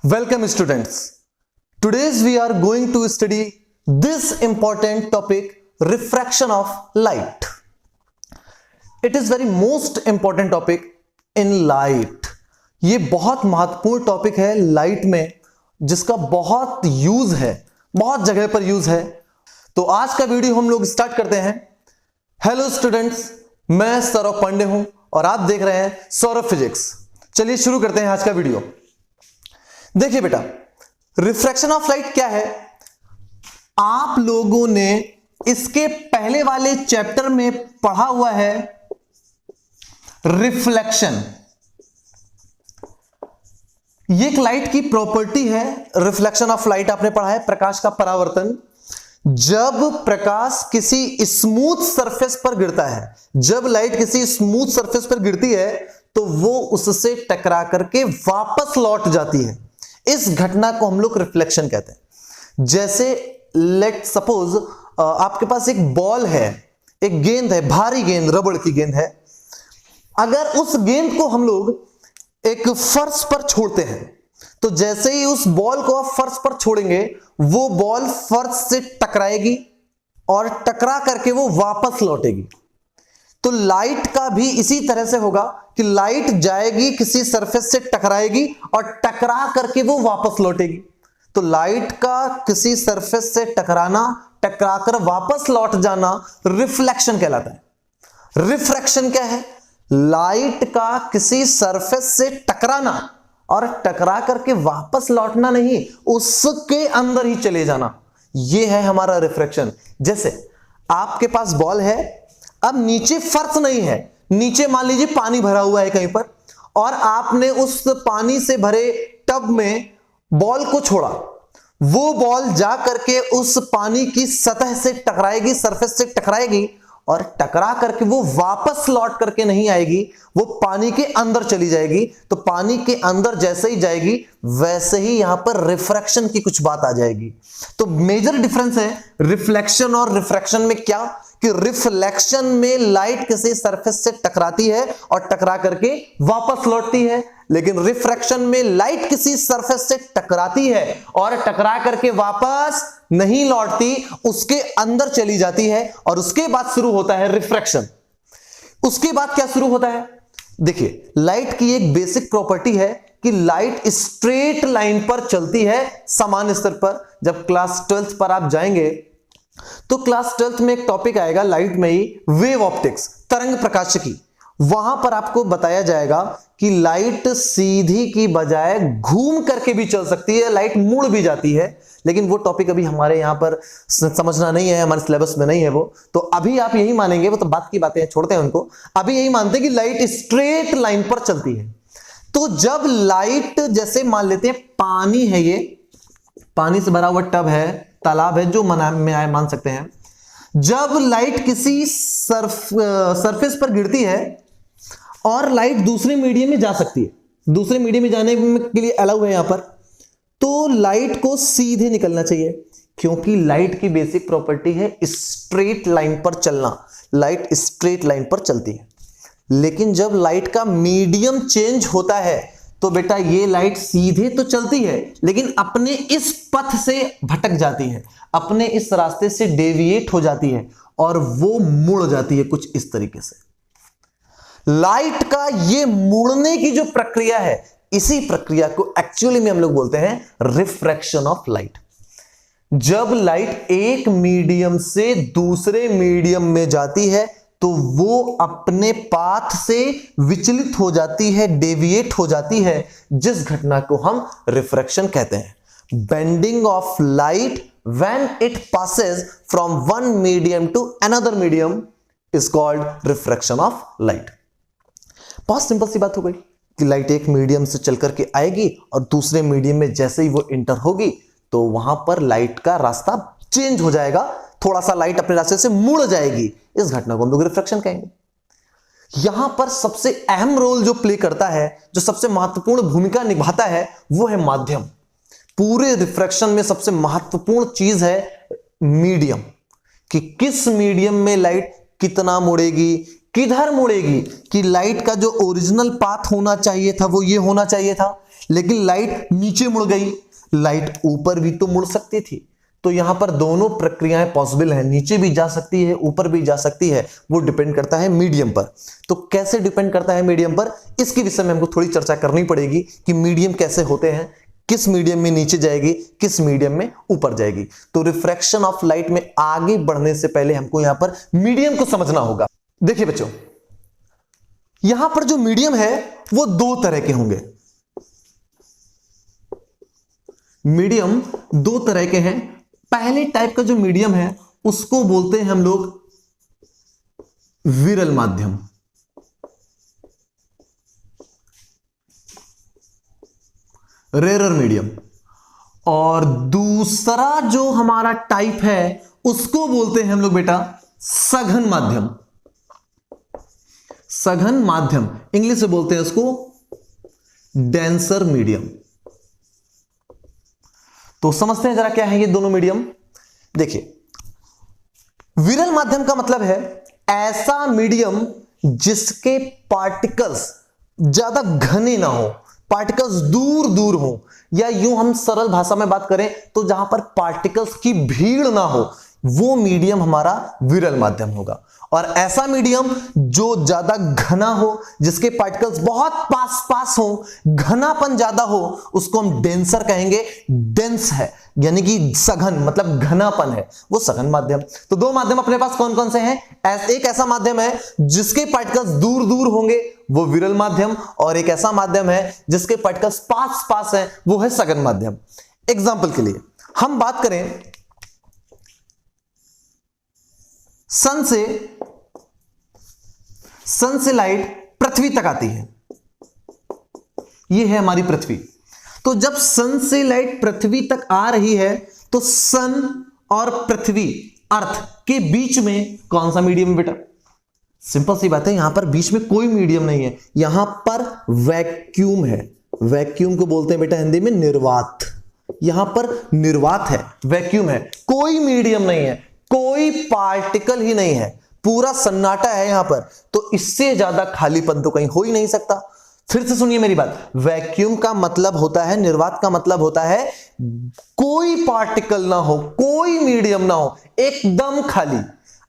Welcome students. Today's we are going to study this important topic, refraction of light. It is very most important topic in light. ये बहुत महत्वपूर्ण topic है light में, जिसका बहुत use है, बहुत जगह पर यूज है। तो आज का वीडियो हम लोग स्टार्ट करते हैं। हेलो स्टूडेंट्स, मैं सौरभ पांडे हूं और आप देख रहे हैं सौरभ फिजिक्स। चलिए शुरू करते हैं आज का वीडियो। देखिए बेटा, रिफ्रैक्शन ऑफ लाइट क्या है? आप लोगों ने इसके पहले वाले चैप्टर में पढ़ा हुआ है रिफ्लेक्शन। ये एक लाइट की प्रॉपर्टी है। रिफ्लेक्शन ऑफ लाइट आपने पढ़ा है, प्रकाश का परावर्तन। जब प्रकाश किसी स्मूथ सरफेस पर गिरता है, जब लाइट किसी स्मूथ सरफेस पर गिरती है तो वो उससे टकरा करके वापस लौट जाती है। इस घटना को हम लोग रिफ्लेक्शन कहते हैं। जैसे लेट सपोज आपके पास एक बॉल है, एक गेंद है, भारी गेंद, रबड़ की गेंद है। अगर उस गेंद को हम लोग एक फर्श पर छोड़ते हैं तो जैसे ही उस बॉल को आप फर्श पर छोड़ेंगे, वो बॉल फर्श से टकराएगी और टकरा करके वो वापस लौटेगी। तो लाइट का भी इसी तरह से होगा कि लाइट जाएगी, किसी सरफेस से टकराएगी और टकरा करके वो वापस लौटेगी। तो लाइट का किसी सरफेस से टकराना, टकराकर वापस लौट जाना रिफ्लेक्शन कहलाता है। रिफ्रैक्शन क्या है? लाइट का किसी सरफेस से टकराना और टकरा करके वापस लौटना नहीं, उसके अंदर ही चले जाना, यह है हमारा रिफ्रैक्शन। जैसे आपके पास बॉल है, अब नीचे फर्श नहीं है, नीचे मान लीजिए पानी भरा हुआ है कहीं पर, और आपने उस पानी से भरे टब में बॉल को छोड़ा। वो बॉल जा करके उस पानी की सतह से टकराएगी, सरफेस से टकराएगी और टकरा करके वो वापस लौट करके नहीं आएगी, वो पानी के अंदर चली जाएगी। तो पानी के अंदर जैसे ही जाएगी वैसे ही यहां पर रिफ्रैक्शन की कुछ बात आ जाएगी। तो मेजर डिफरेंस है रिफ्लेक्शन और रिफ्रैक्शन में क्या, कि रिफ्लेक्शन में लाइट किसी सरफेस से टकराती है और टकरा करके वापस लौटती है, लेकिन रिफ्रैक्शन में लाइट किसी सरफेस से टकराती है और टकरा करके वापस नहीं लौटती, उसके अंदर चली जाती है और उसके बाद शुरू होता है रिफ्रैक्शन। उसके बाद क्या शुरू होता है? देखिए, लाइट की एक बेसिक प्रॉपर्टी है कि लाइट स्ट्रेट लाइन पर चलती है समान स्तर पर। जब क्लास 12th पर आप जाएंगे तो क्लास 12th में एक टॉपिक आएगा लाइट में ही, वेव ऑप्टिक्स, तरंग प्रकाशिकी। वहां पर आपको बताया जाएगा कि लाइट सीधी की बजाय घूम करके भी चल सकती है, लाइट मुड़ भी जाती है। लेकिन वो टॉपिक अभी हमारे यहां पर समझना नहीं है, हमारे सिलेबस में नहीं है वो। तो अभी आप यही मानेंगे, वो तो बात की बातें छोड़ते हैं उनको, अभी यही मानते हैं कि लाइट स्ट्रेट लाइन पर चलती है। तो जब लाइट, जैसे मान लेते हैं पानी है, ये पानी से भरा हुआ टब है, तालाब है, जो मान सकते हैं। जब लाइट किसी सरफेस पर गिरती है और लाइट दूसरे मीडियम में जा सकती है, दूसरे मीडियम में जाने के लिए अलाउ है यहां पर, तो लाइट को सीधे निकलना चाहिए, क्योंकि लाइट की बेसिक प्रॉपर्टी है स्ट्रेट लाइन पर चलना। लाइट स्ट्रेट लाइन पर चलती है। लेकिन जब लाइट का मीडियम चेंज होता है तो बेटा ये लाइट सीधे तो चलती है, लेकिन अपने इस पथ से भटक जाती है, अपने इस रास्ते से डेविएट हो जाती है और वो मुड़ जाती है कुछ इस तरीके से। लाइट का ये मुड़ने की जो प्रक्रिया है, इसी प्रक्रिया को एक्चुअली में हम लोग बोलते हैं रिफ्रैक्शन ऑफ लाइट। जब लाइट एक मीडियम से दूसरे मीडियम में जाती है तो वो अपने पाथ से विचलित हो जाती है, डेविएट हो जाती है, जिस घटना को हम रिफ्रैक्शन कहते हैं। Bending of light when it passes from one medium to another medium is called refraction of light. बहुत सिंपल सी बात हो गई कि लाइट एक मीडियम से चल करके आएगी और दूसरे मीडियम में जैसे ही वो इंटर होगी तो वहां पर लाइट का रास्ता चेंज हो जाएगा, थोड़ा सा लाइट अपने रास्ते से मुड़ जाएगी। इस घटना को हम लोग रिफ्रैक्शन कहेंगे। यहां पर सबसे अहम रोल जो प्ले करता है, जो सबसे महत्वपूर्ण भूमिका निभाता है, वो है माध्यम। पूरे रिफ्रैक्शन में सबसे महत्वपूर्ण चीज है मीडियम, कि किस मीडियम में लाइट कितना मुड़ेगी, किधर मुड़ेगी, कि लाइट का जो ओरिजिनल पाथ होना चाहिए था वो ये होना चाहिए था, लेकिन लाइट नीचे मुड़ गई, लाइट ऊपर भी तो मुड़ सकती थी। तो यहां पर दोनों प्रक्रियाएं पॉसिबल हैं, नीचे भी जा सकती है, ऊपर भी जा सकती है, वो डिपेंड करता है मीडियम पर। तो कैसे डिपेंड करता है मीडियम पर, इसके विषय में हमको थोड़ी चर्चा करनी पड़ेगी कि मीडियम कैसे होते हैं, किस मीडियम में नीचे जाएगी, किस मीडियम में ऊपर जाएगी। तो रिफ्रैक्शन ऑफ लाइट में आगे बढ़ने से पहले हमको यहां पर मीडियम को समझना होगा। देखिए बच्चों, यहां पर जो मीडियम है वो दो तरह के होंगे। मीडियम दो तरह के हैं। पहले टाइप का जो मीडियम है उसको बोलते हैं हम लोग विरल माध्यम। Rarer medium. और दूसरा जो हमारा टाइप है उसको बोलते हैं हम लोग बेटा सघन माध्यम। सघन माध्यम, इंग्लिश में बोलते हैं उसको डेंसर मीडियम। तो समझते हैं जरा क्या है ये दोनों मीडियम। देखिए, विरल माध्यम का मतलब है ऐसा मीडियम जिसके पार्टिकल्स ज्यादा घने ना हो, पार्टिकल्स दूर दूर हो, या यूं हम सरल भाषा में बात करें तो जहां पर पार्टिकल्स की भीड़ ना हो, वो मीडियम हमारा विरल माध्यम होगा। और ऐसा मीडियम जो ज्यादा घना हो, जिसके पार्टिकल्स बहुत पास पास हो, घनापन ज्यादा हो, उसको हम डेंसर कहेंगे। डेंस है यानी कि सघन, मतलब घनापन है, वो सघन माध्यम। तो दो माध्यम अपने पास कौन कौन से हैं? एक ऐसा माध्यम है जिसके पार्टिकल्स दूर दूर होंगे, वो विरल माध्यम, और एक ऐसा माध्यम है जिसके पार्टिकल्स पास पास हैं, वो है सघन माध्यम। एग्जाम्पल के लिए हम बात करें, सन से लाइट पृथ्वी तक आती है। ये है हमारी पृथ्वी। तो जब सन से लाइट पृथ्वी तक आ रही है तो सन और पृथ्वी, अर्थ के बीच में कौन सा मीडियम है बेटा? सिंपल सी बात है, यहां पर बीच में कोई मीडियम नहीं है, यहां पर वैक्यूम है। वैक्यूम को बोलते हैं बेटा हिंदी में निर्वात। यहां पर निर्वात है, वैक्यूम है, कोई मीडियम नहीं है, कोई पार्टिकल ही नहीं है, पूरा सन्नाटा है यहां पर। तो इससे ज्यादा खालीपन तो कहीं हो ही नहीं सकता। फिर से सुनिए मेरी बात, वैक्यूम का मतलब होता है, निर्वात का मतलब होता है कोई पार्टिकल ना हो, कोई मीडियम ना हो, एकदम खाली।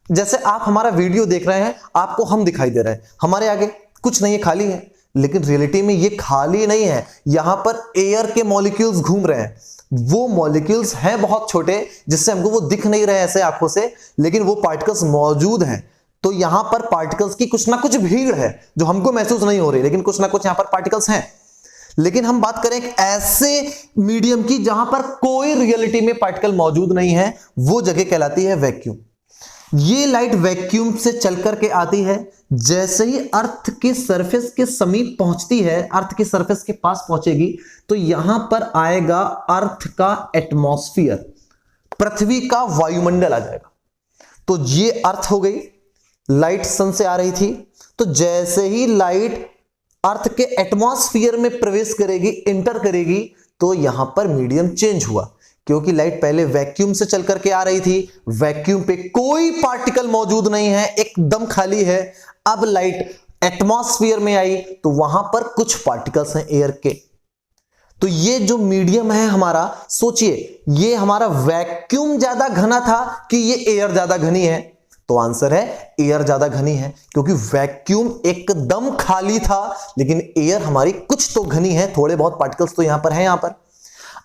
जैसे आप हमारा वीडियो देख रहे हैं, आपको हम दिखाई दे रहे हैं, हमारे आगे कुछ नहीं है, खाली है। लेकिन रियलिटी में ये खाली नहीं है, यहां पर एयर के मॉलिक्यूल्स घूम रहे हैं। वो मॉलिक्यूल्स हैं बहुत छोटे, जिससे हमको वो दिख नहीं रहे ऐसे आंखों से, लेकिन वो पार्टिकल्स मौजूद हैं। तो यहां पर पार्टिकल्स की कुछ ना कुछ भीड़ है जो हमको महसूस नहीं हो रही, लेकिन कुछ ना कुछ यहां पर पार्टिकल्स हैं। लेकिन हम बात करें एक ऐसे मीडियम की जहां पर कोई रियलिटी में पार्टिकल मौजूद नहीं है, वो जगह कहलाती है वैक्यूम। ये लाइट वैक्यूम से चल करके आती है, जैसे ही अर्थ के सरफेस के समीप पहुंचती है, अर्थ के सरफेस के पास पहुंचेगी, तो यहां पर आएगा अर्थ का एटमॉस्फेयर, पृथ्वी का वायुमंडल आ जाएगा। तो ये अर्थ हो गई, लाइट सन से आ रही थी, तो जैसे ही लाइट अर्थ के एटमॉस्फेयर में प्रवेश करेगी, इंटर करेगी, तो यहां पर मीडियम चेंज हुआ। क्योंकि लाइट पहले वैक्यूम से चल करके आ रही थी, वैक्यूम पे कोई पार्टिकल मौजूद नहीं है, एकदम खाली है। अब लाइट एटमॉस्फेयर में आई तो वहां पर कुछ पार्टिकल्स हैं एयर के। तो ये जो मीडियम है हमारा, सोचिए ये हमारा वैक्यूम ज्यादा घना था कि ये एयर ज्यादा घनी है? तो आंसर है एयर ज्यादा घनी है, क्योंकि वैक्यूम एकदम खाली था, लेकिन एयर हमारी कुछ तो घनी है, थोड़े बहुत पार्टिकल्स तो यहां पर हैं। यहां पर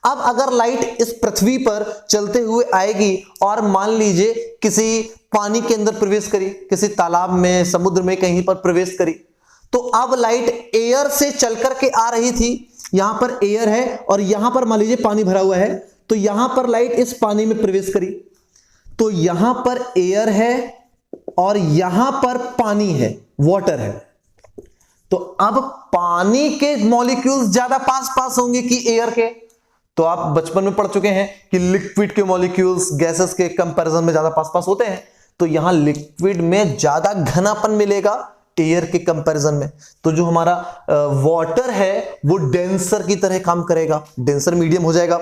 अब अगर लाइट इस पृथ्वी पर चलते हुए आएगी और मान लीजिए किसी पानी के अंदर प्रवेश करी, किसी तालाब में, समुद्र में कहीं पर प्रवेश करी, तो अब लाइट एयर से चल करके आ रही थी, यहां पर एयर है और यहां पर मान लीजिए पानी भरा हुआ है, तो यहां पर लाइट इस पानी में प्रवेश करी, तो यहां पर एयर है और यहां पर पानी है, वाटर है। तो अब पानी के मॉलिक्यूल्स ज्यादा पास पास होंगे कि एयर के? तो आप बचपन में पढ़ चुके हैं कि लिक्विड के मॉलिक्यूल्स गैसेस के कंपैरिजन में ज्यादा पास पास होते हैं। तो यहां लिक्विड में ज्यादा घनापन मिलेगा एयर के कंपैरिजन में। तो जो हमारा वाटर है वो डेंसर की तरह काम करेगा, डेंसर मीडियम हो जाएगा।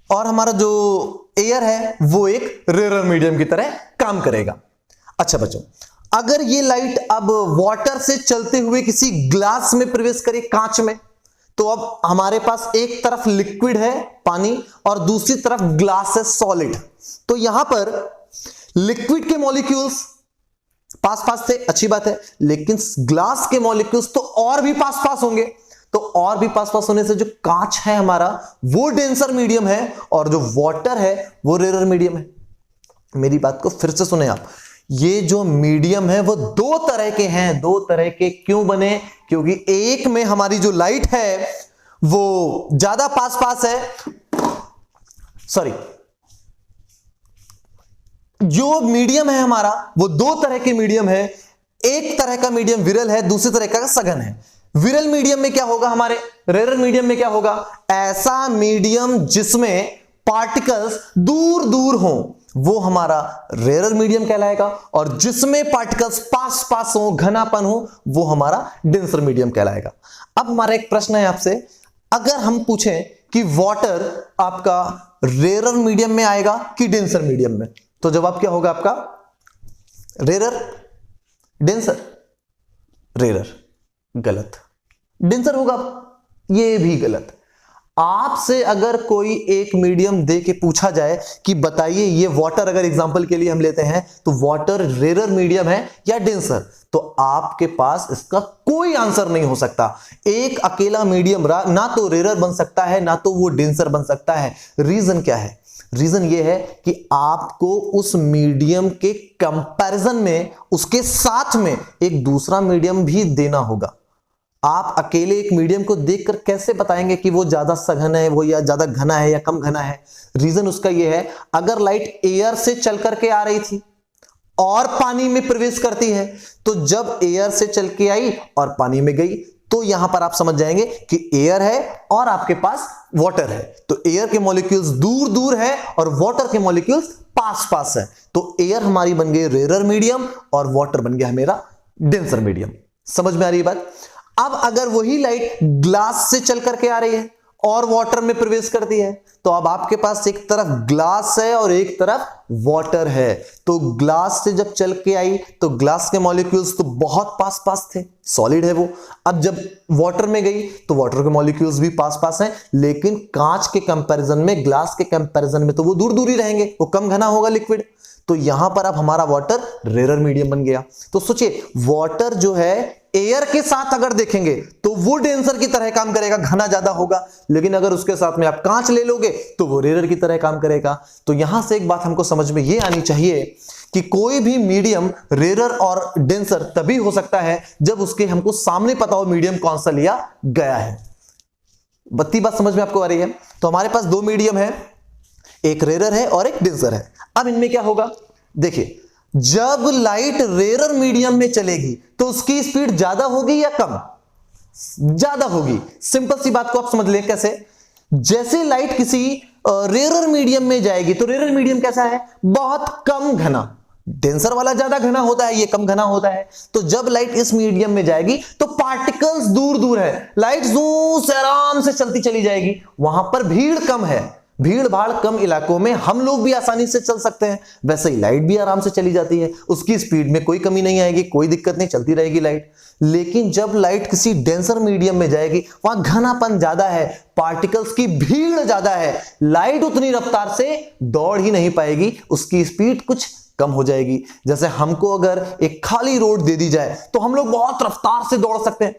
और हमारा जो एयर है वो एक रेयर मीडियम की तरह काम करेगा। अच्छा बच्चों, अगर ये लाइट अब वाटर से चलते हुए किसी ग्लास में प्रवेश करे, कांच में, तो अब हमारे पास एक तरफ लिक्विड है पानी और दूसरी तरफ ग्लास है सॉलिड। तो यहां पर लिक्विड के मॉलिक्यूल्स पास पास थे, अच्छी बात है, लेकिन ग्लास के मॉलिक्यूल्स तो और भी पास पास होंगे। तो और भी पास पास होने से जो कांच है हमारा वो डेंसर मीडियम है और जो वाटर है वो रेयर मीडियम है। मेरी बात को फिर से सुने आप, ये जो मीडियम है वो दो तरह के हैं। दो तरह के क्यों बने? क्योंकि एक में हमारी जो लाइट है वो ज्यादा पास पास है, सॉरी, जो मीडियम है हमारा वो दो तरह के मीडियम है। एक तरह का मीडियम विरल है, दूसरी तरह का सघन है। विरल मीडियम में क्या होगा, हमारे रेयर मीडियम में क्या होगा, ऐसा मीडियम जिसमें पार्टिकल्स दूर दूर हों वो हमारा रेयर मीडियम कहलाएगा, और जिसमें पार्टिकल्स पास पास हो, घनापन हो, वो हमारा डेंसर मीडियम कहलाएगा। अब हमारा एक प्रश्न है आपसे, अगर हम पूछें कि वाटर आपका रेयर मीडियम में आएगा कि डेंसर मीडियम में, तो जवाब क्या होगा आपका? रेयर, डेंसर, रेयर, गलत, डेंसर होगा, ये भी गलत। आपसे अगर कोई एक मीडियम दे के पूछा जाए कि बताइए ये वाटर, अगर एग्जांपल के लिए हम लेते हैं, तो वाटर रेयर मीडियम है या डेंसर, तो आपके पास इसका कोई आंसर नहीं हो सकता। एक अकेला मीडियम ना तो रेयर बन सकता है ना तो वो डेंसर बन सकता है। रीजन क्या है? रीजन ये है कि आपको उस मीडियम के कंपैरिजन में, उसके साथ में एक दूसरा मीडियम भी देना होगा। आप अकेले एक मीडियम को देखकर कैसे बताएंगे कि वो ज्यादा सघन है, वो या ज्यादा घना है या कम घना है? रीजन उसका ये है, अगर लाइट एयर से चल करके आ रही थी और पानी में प्रवेश करती है, तो जब एयर से चल के आई और पानी में गई, तो यहां पर आप समझ जाएंगे कि एयर है और आपके पास वाटर है। तो एयर के मॉलिक्यूल्स दूर दूर है और वाटर के मॉलिक्यूल्स पास पास है। तो एयर हमारी बन गई रेयर मीडियम और वाटर बन गया मेरा डेंसर मीडियम। समझ में आ रही है बात? अब अगर वही लाइट ग्लास से चल करके आ रही है और वाटर में प्रवेश करती है, तो अब आपके पास एक तरफ ग्लास है और एक तरफ वाटर है। तो ग्लास से जब चल के आई तो ग्लास के मॉलिक्यूल्स तो बहुत पास पास थे, सॉलिड है वो। अब जब वाटर में गई तो वाटर के मॉलिक्यूल्स भी पास पास हैं, लेकिन कांच के कंपैरिजन में, ग्लास के कंपैरिजन में तो वो दूर दूर ही रहेंगे, वो कम घना होगा लिक्विड। तो यहां पर अब हमारा वाटर रेयर मीडियम बन गया। तो सोचिए, वाटर जो है एयर के साथ अगर देखेंगे तो वो डेंसर की तरह काम करेगा, घना ज्यादा होगा, लेकिन अगर उसके साथ में आप कांच ले लोगे तो वो रेयर की तरह काम करेगा। तो यहां से एक बात हमको समझ में ये आनी चाहिए कि कोई भी मीडियम रेयर और डेंसर तभी हो सकता है जब उसके हमको सामने पता हो मीडियम कौन सा लिया गया है। बत्ती बात समझ में आपको आ रही है? तो हमारे पास दो मीडियम है, एक रेयर है और एक डेंसर है। अब इनमें क्या होगा, देखिए, जब लाइट रेयर मीडियम में चलेगी तो उसकी स्पीड ज्यादा होगी या कम? ज्यादा होगी। सिंपल सी बात को आप समझ लें कैसे, जैसे लाइट किसी रेयर मीडियम में जाएगी तो रेयर मीडियम कैसा है? बहुत कम घना। डेंसर वाला ज्यादा घना होता है, ये कम घना होता है। तो जब लाइट इस मीडियम में जाएगी तो पार्टिकल्स दूर दूर है, लाइट दूर से आराम से चलती चली जाएगी, वहां पर भीड़ कम है। भीड़ भाड़ कम इलाकों में हम लोग भी आसानी से चल सकते हैं, वैसे ही लाइट भी आराम से चली जाती है, उसकी स्पीड में कोई कमी नहीं आएगी, कोई दिक्कत नहीं, चलती रहेगी लाइट। लेकिन जब लाइट किसी डेंसर मीडियम में जाएगी, वहां घनापन ज्यादा है, पार्टिकल्स की भीड़ ज्यादा है, लाइट उतनी रफ्तार से दौड़ ही नहीं पाएगी, उसकी स्पीड कुछ कम हो जाएगी। जैसे हमको अगर एक खाली रोड दे दी जाए तो हम लोग बहुत रफ्तार से दौड़ सकते हैं,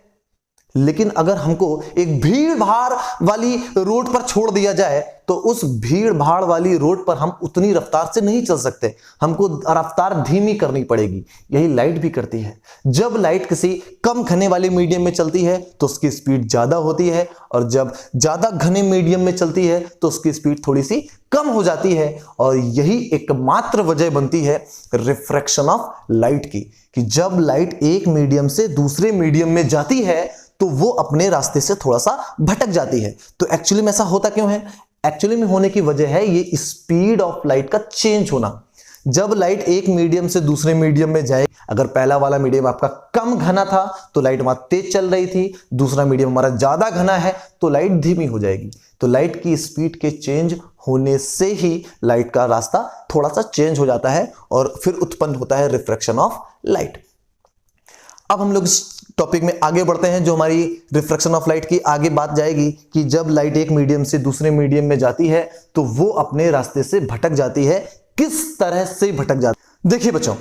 लेकिन अगर हमको एक भीड़ भाड़ वाली रोड पर छोड़ दिया जाए तो उस भीड़ भाड़ वाली रोड पर हम उतनी रफ्तार से नहीं चल सकते, हमको रफ्तार धीमी करनी पड़ेगी। यही लाइट भी करती है। जब लाइट किसी कम घने वाले मीडियम में चलती है तो उसकी स्पीड ज्यादा होती है, और जब ज्यादा घने मीडियम में चलती है तो उसकी स्पीड थोड़ी सी कम हो जाती है। और यही एकमात्र वजह बनती है रिफ्रैक्शन ऑफ लाइट की, कि जब लाइट एक मीडियम से दूसरे मीडियम में जाती है तो वो अपने रास्ते से थोड़ा सा भटक जाती है। तो एक्चुअली में ऐसा होता क्यों है? एक्चुअली में होने की वजह है ये स्पीड ऑफ लाइट का चेंज होना। जब लाइट एक मीडियम से दूसरे मीडियम में जाए, अगर पहला वाला मीडियम आपका कम घना था तो लाइट वहां तेज चल रही थी, दूसरा मीडियम हमारा ज्यादा घना है तो लाइट धीमी हो जाएगी। तो लाइट की स्पीड के चेंज होने से ही लाइट का रास्ता थोड़ा सा चेंज हो जाता है और फिर उत्पन्न होता है रिफ्रैक्शन ऑफ लाइट। अब हम लोग इस टॉपिक में आगे बढ़ते हैं, जो हमारी रिफ्रैक्शन ऑफ लाइट की आगे बात जाएगी कि जब लाइट एक मीडियम से दूसरे मीडियम में जाती है तो वो अपने रास्ते से भटक जाती है। किस तरह से भटक जाती है? देखिए बच्चों,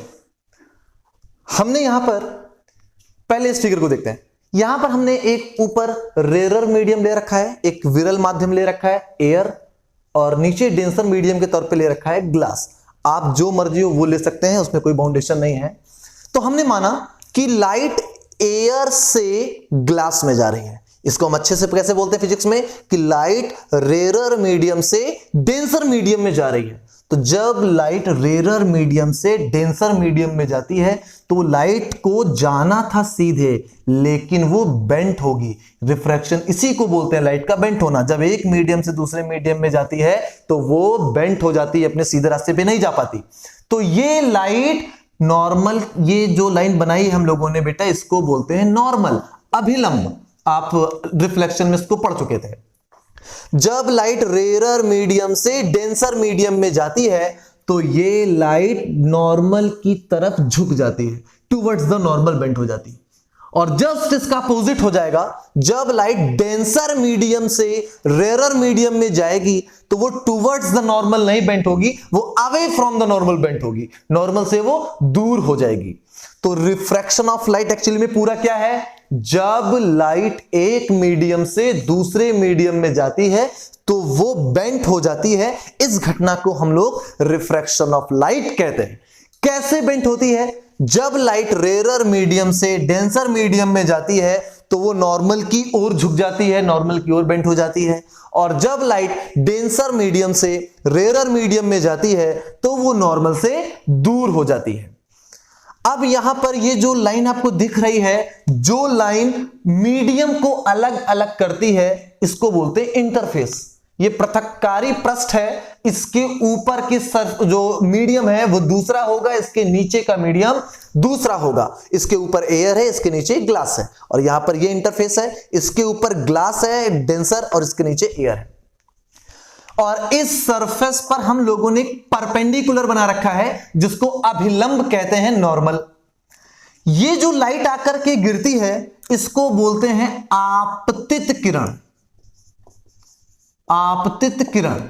हमने यहां पर पहले इस फिगर को देखते हैं। यहां पर हमने एक ऊपर रेरर मीडियम ले रखा है, एक विरल माध्यम ले रखा है एयर, और नीचे डेंसर मीडियम के तौर पे ले रखा है ग्लास। आप जो मर्जी हो वो ले सकते हैं, उसमें कोई बाउंडेशन नहीं है। तो हमने माना कि लाइट एयर से ग्लास में जा रही है। इसको हम अच्छे से कैसे बोलते हैं फिजिक्स में कि लाइट रेरर मीडियम से डेंसर मीडियम में जा रही है। तो जब लाइट रेरर मीडियम से डेंसर मीडियम में जाती है तो लाइट को जाना था सीधे, लेकिन वो बेंट होगी। रिफ्रैक्शन इसी को बोलते हैं लाइट का बेंट होना। जब एक मीडियम से दूसरे मीडियम में जाती है तो वो बेंट हो जाती है, अपने सीधे रास्ते पे नहीं जा पाती। तो ये लाइट नॉर्मल, ये जो लाइन बनाई हम लोगों ने बेटा, इसको बोलते हैं नॉर्मल, अभिलंब। आप रिफ्लेक्शन में इसको पढ़ चुके थे। जब लाइट रेरर मीडियम से डेंसर मीडियम में जाती है तो ये लाइट नॉर्मल की तरफ झुक जाती है, टुवर्ड्स द नॉर्मल बेंट हो जाती है। और जस्ट इसका अपोजिट हो जाएगा, जब लाइट डेंसर मीडियम से रेरर मीडियम में जाएगी तो वो टुवर्ड्स द नॉर्मल नहीं बेंट होगी, वो away from the normal bent होगी, नॉर्मल से वो दूर हो जाएगी। तो रिफ्रैक्शन ऑफ लाइट एक्चुअली में पूरा क्या है? जब लाइट एक मीडियम से दूसरे मीडियम में जाती है तो वो बेंट हो जाती है। इस घटना को हम लोग रिफ्रैक्शन ऑफ लाइट कहते हैं। कैसे बेंट होती है? जब लाइट रेरर मीडियम से डेंसर मीडियम में जाती है तो वो नॉर्मल की ओर झुक जाती है, नॉर्मल की ओर बेंट हो जाती है। और जब लाइट डेंसर मीडियम से रेरर मीडियम में जाती है तो वो नॉर्मल से दूर हो जाती है। अब यहां पर ये जो लाइन आपको दिख रही है, जो लाइन मीडियम को अलग अलग करती है, इसको बोलते हैं इंटरफेस। ये पृथक्कारी पृष्ठ है, इसके ऊपर की जो मीडियम है वो दूसरा होगा, इसके नीचे का मीडियम दूसरा होगा। इसके ऊपर एयर है, इसके नीचे ग्लास है, और यहां पर ये इंटरफेस है, इसके ऊपर ग्लास है डेंसर और इसके नीचे एयर है। और इस सरफेस पर हम लोगों ने परपेंडिकुलर बना रखा है जिसको अभिलंब कहते हैं, नॉर्मल। ये जो लाइट आकर के गिरती है इसको बोलते हैं आपतित किरण, आपतित किरण,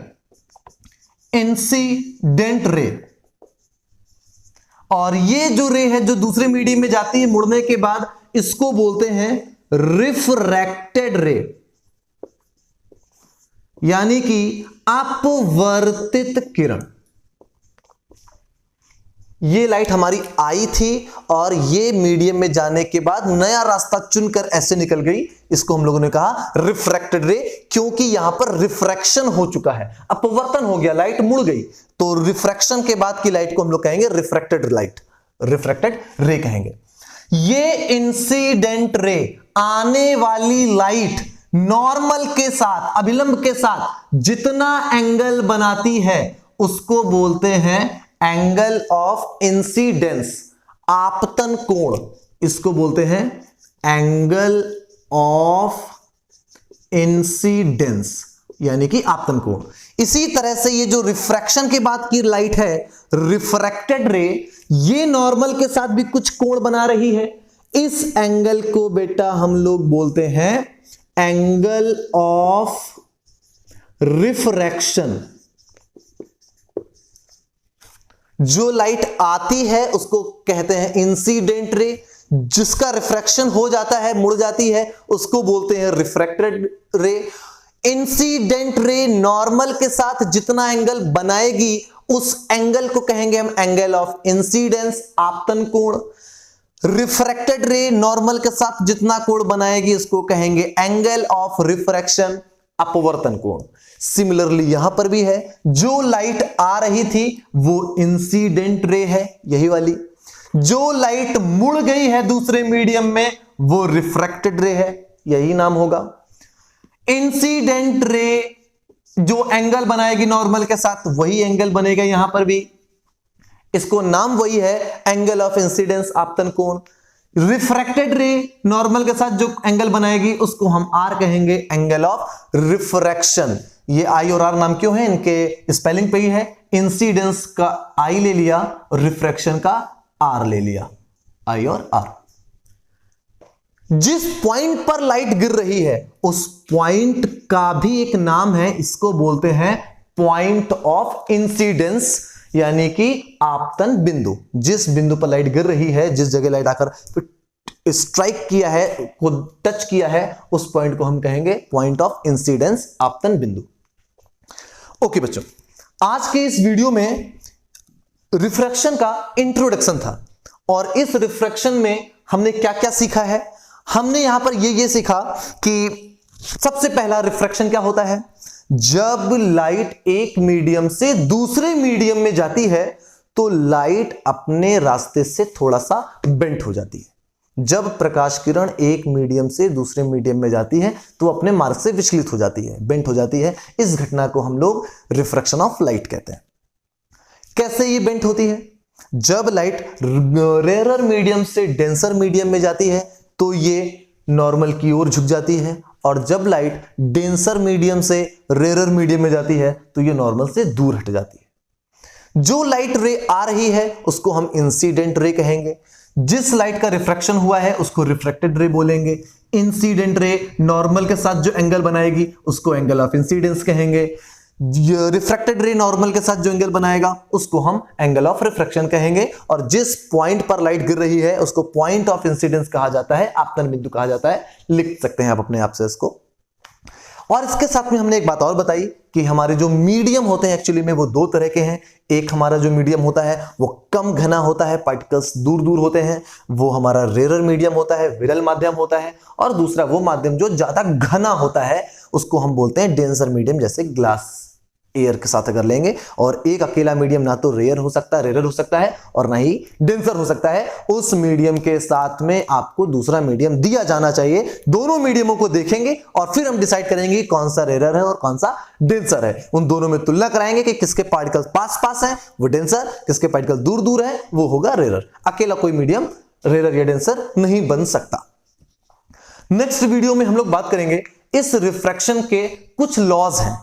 इंसिडेंट रे। और ये जो रे है जो दूसरे मीडियम में जाती है मुड़ने के बाद, इसको बोलते हैं रिफ्रैक्टेड रे, यानी कि अपवर्तित किरण। ये लाइट हमारी आई थी और ये मीडियम में जाने के बाद नया रास्ता चुनकर ऐसे निकल गई, इसको हम लोगों ने कहा रिफ्रैक्टेड रे, क्योंकि यहां पर रिफ्रैक्शन हो चुका है, अपवर्तन हो गया, लाइट मुड़ गई। तो रिफ्रैक्शन के बाद की लाइट को हम लोग कहेंगे रिफ्रैक्टेड लाइट, रिफ्रैक्टेड रे कहेंगे। ये इंसिडेंट रे, आने वाली लाइट नॉर्मल के साथ, अभिलंब के साथ जितना एंगल बनाती है उसको बोलते हैं एंगल ऑफ इंसिडेंस, आपतन कोण। इसको बोलते हैं एंगल ऑफ इंसिडेंस, यानी कि आपतन कोण। इसी तरह से ये जो रिफ्रैक्शन के बाद की लाइट है, रिफ्रैक्टेड रे, ये नॉर्मल के साथ भी कुछ कोण बना रही है। इस एंगल को बेटा हम लोग बोलते हैं एंगल ऑफ रिफ्रैक्शन। जो लाइट आती है उसको कहते हैं इंसिडेंट रे, जिसका रिफ्रैक्शन हो जाता है, मुड़ जाती है, उसको बोलते हैं रिफ्रैक्टेड रे। इंसिडेंट रे नॉर्मल के साथ जितना एंगल बनाएगी उस एंगल को कहेंगे हम एंगल ऑफ इंसिडेंस, आपतन कोण। रिफ्रैक्टेड रे नॉर्मल के साथ जितना कोण बनाएगी उसको कहेंगे एंगल ऑफ रिफ्रैक्शन, अपवर्तन कोण। सिमिलरली यहां पर भी है, जो लाइट आ रही थी वो इंसिडेंट रे है, यही वाली। जो लाइट मुड़ गई है दूसरे मीडियम में वो रिफ्रैक्टेड रे है, यही नाम होगा। इंसिडेंट रे जो एंगल बनाएगी नॉर्मल के साथ वही एंगल बनेगा यहां पर भी, इसको नाम वही है एंगल ऑफ इंसिडेंस, आपतन कोण। रिफ्रैक्टेड रे नॉर्मल के साथ जो एंगल बनाएगी उसको हम आर कहेंगे, एंगल ऑफ रिफ्रैक्शन। ये आई और आर नाम क्यों है, इनके स्पेलिंग पे ही है। इंसिडेंस का आई ले लिया और रिफ्रैक्शन का आर ले लिया, आई और आर। जिस पॉइंट पर लाइट गिर रही है उस पॉइंट का भी एक नाम है, इसको बोलते हैं पॉइंट ऑफ इंसिडेंस, यानी कि आपतन बिंदु। जिस बिंदु पर लाइट गिर रही है, जिस जगह लाइट आकर स्ट्राइक किया है, को टच किया है, उस पॉइंट को हम कहेंगे पॉइंट ऑफ इंसिडेंस, आपतन बिंदु। ओके बच्चों, आज के इस वीडियो में रिफ्रैक्शन का इंट्रोडक्शन था और इस रिफ्रैक्शन में हमने क्या क्या सीखा है। हमने यहां पर ये सीखा कि सबसे पहला रिफ्रैक्शन क्या होता है, जब लाइट एक मीडियम से दूसरे मीडियम में जाती है तो लाइट अपने रास्ते से थोड़ा सा बेंट हो जाती है। जब प्रकाश किरण एक मीडियम से दूसरे मीडियम में जाती है तो अपने मार्ग से विचलित हो जाती है, बेंट हो जाती है। इस घटना को हम लोग रिफ्रैक्शन ऑफ लाइट कहते हैं। कैसे ये बेंट होती है, जब लाइट रेयरर मीडियम से डेंसर मीडियम में जाती है तो ये नॉर्मल की ओर झुक जाती है, और जब लाइट डेंसर मीडियम से रेयरर मीडियम में जाती है तो ये नॉर्मल से दूर हट जाती है। जो लाइट रे आ रही है उसको हम इंसिडेंट रे कहेंगे, जिस लाइट का रिफ्रैक्शन हुआ है उसको रिफ्रैक्टेड रे बोलेंगे। इंसिडेंट रे नॉर्मल के साथ जो एंगल बनाएगी उसको एंगल ऑफ इंसिडेंस कहेंगे। रिफ्रैक्टेड रे नॉर्मल के साथ जो एंगल बनाएगा उसको हम एंगल ऑफ रिफ्रैक्शन कहेंगे। और जिस पॉइंट पर लाइट गिर रही है उसको पॉइंट ऑफ इंसिडेंस कहा जाता है, आपतन बिंदु कहा जाता है। लिख सकते हैं आप अपने आप से इसको। और इसके साथ में हमने एक बात और बताई कि हमारे जो मीडियम होते हैं एक्चुअली में वो दो तरह के हैं। एक हमारा जो मीडियम होता है वो कम घना होता है, पार्टिकल्स दूर दूर होते हैं, वो हमारा रेयरर मीडियम होता है, विरल माध्यम होता है। और दूसरा वो माध्यम जो ज्यादा घना होता है उसको हम बोलते हैं डेंसर मीडियम, जैसे ग्लास एयर के साथ अगर लेंगे। और एक अकेला मीडियम ना तो रेयर हो सकता है, रेयर हो सकता है, और ना ही डेंसर हो सकता है। उस मीडियम के साथ में आपको दूसरा मीडियम दिया जाना चाहिए। दोनों मीडियमों को देखेंगे और फिर हम डिसाइड करेंगे कौन सा रेयर है और कौन सा डेंसर है। उन दोनों में तुलना कराएंगे कि किसके पार्टिकल पास पास है वो डेंसर, किसके पार्टिकल दूर दूर है वो होगा रेयर। अकेला कोई मीडियम रेयर या डेंसर नहीं बन सकता। नेक्स्ट वीडियो में हम लोग बात करेंगे इस रिफ्रैक्शन के कुछ लॉज हैं।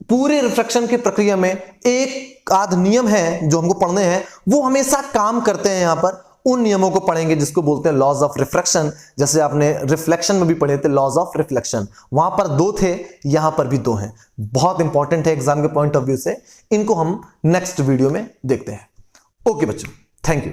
पूरे रिफ्रैक्शन की प्रक्रिया में एक आध नियम है जो हमको पढ़ने हैं, वो हमेशा काम करते हैं। यहां पर उन नियमों को पढ़ेंगे जिसको बोलते हैं लॉज ऑफ रिफ्रैक्शन। जैसे आपने रिफ्लेक्शन में भी पढ़े थे लॉज ऑफ रिफ्लेक्शन, वहां पर दो थे, यहां पर भी दो हैं। बहुत इंपॉर्टेंट है एग्जाम के पॉइंट ऑफ व्यू से। इनको हम नेक्स्ट वीडियो में देखते हैं। ओके बच्चों, थैंक यू।